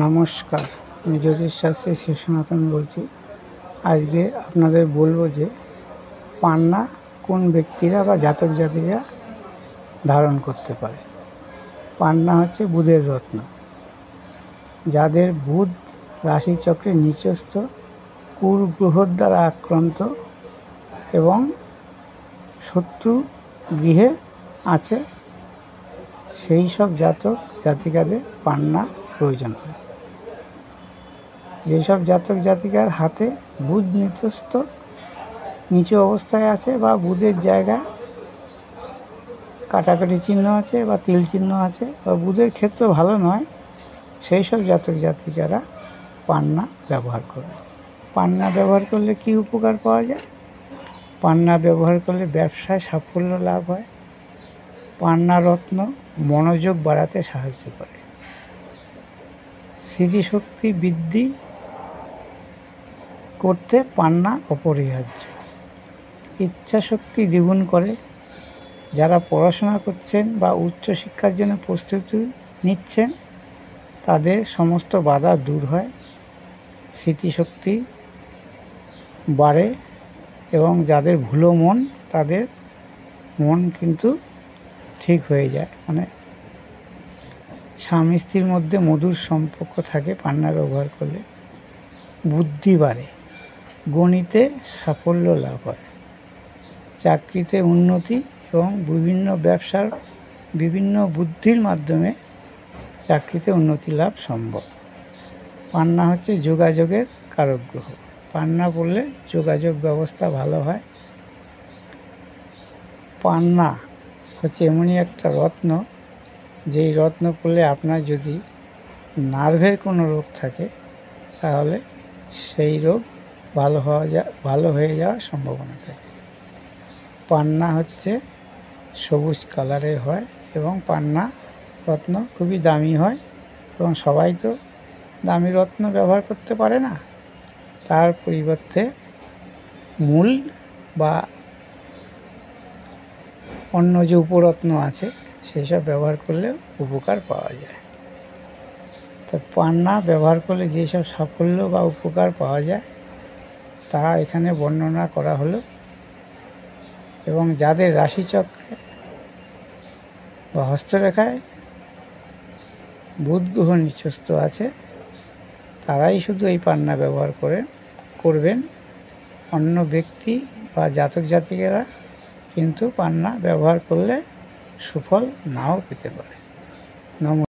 নমস্কার, আমি জ্যোতিষশাস্ত্রী শ্রী সনাতন বলছি। আজকে আপনাদের বলবো যে পান্না কোন ব্যক্তিরা বা জাতক জাতিরা ধারণ করতে পারে। পান্না হচ্ছে বুধের রত্ন। যাদের বুধ রাশিচক্রে নিচস্থ, কুগ্রহর দ্বারা আক্রান্ত এবং শত্রু গৃহে আছে, সেই সব জাতক জাতিকাদের পান্না প্রয়োজন হয়। যেসব জাতক জাতিকার হাতে বুধ নিচস্থ, নিচু অবস্থায় আছে বা বুধের জায়গায় কাটাকাটি চিহ্ন আছে বা তিল চিহ্ন আছে বা বুধের ক্ষেত্র ভালো নয়, সেই সব জাতক জাতিকারা পান্না ব্যবহার করবে। পান্না ব্যবহার করলে কি উপকার পাওয়া যায়? পান্না ব্যবহার করলে ব্যবসায় সাফল্য লাভ হয়। পান্না রত্ন মনোযোগ বাড়াতে সাহায্য করে, স্মৃতিশক্তি বৃদ্ধি করতে পান্না অপরিহার্য, ইচ্ছাশক্তি দ্বিগুণ করে। যারা পড়াশোনা করছেন বা উচ্চশিক্ষার জন্য প্রস্তুতি নিচ্ছেন, তাদের সমস্ত বাধা দূর হয়, স্মৃতিশক্তি বাড়ে এবং যাদের ভুলো মন, তাদের মন কিন্তু ঠিক হয়ে যায়। মানে স্বামী স্ত্রীর মধ্যে মধুর সম্পর্ক থাকে পান্না ব্যবহার করলে। বুদ্ধি বাড়ে, গণিতে সাফল্য লাভ হয়, চাকরিতে উন্নতি এবং বিভিন্ন ব্যবসার বিভিন্ন বুদ্ধির মাধ্যমে চাকরিতে উন্নতি লাভ সম্ভব। পান্না হচ্ছে যোগাযোগের কারক গ্রহ। পান্না পড়লে যোগাযোগ ব্যবস্থা ভালো হয়। পান্না হচ্ছে এমনই একটা রত্ন, যেই রত্ন পড়লে আপনার যদি নার্ভের কোনো রোগ থাকে, তাহলে সেই রোগ ভালো হয়ে যাওয়ার সম্ভাবনা থাকে। পান্না হচ্ছে সবুজ কালারের হয় এবং পান্না রত্ন খুবই দামি হয় এবং সবাই তো দামি রত্ন ব্যবহার করতে পারে না। তার পরিবর্তে মূল বা অন্য যে উপরত্ন আছে, সেই সব ব্যবহার করলে উপকার পাওয়া যায়। তো পান্না ব্যবহার করলে যেসব সাফল্য বা উপকার পাওয়া যায়, তা এখানে বর্ণনা করা হলো। এবং যাদের রাশিচক্রে বা হস্তরেখায় বুধ গ্রহ নিচস্থ আছে, তারাই শুধু এই পান্না ব্যবহার করবেন। অন্য ব্যক্তি বা জাতক জাতিকেরা কিন্তু পান্না ব্যবহার করলে সুফল নাও পেতে পারে। নমস্কার।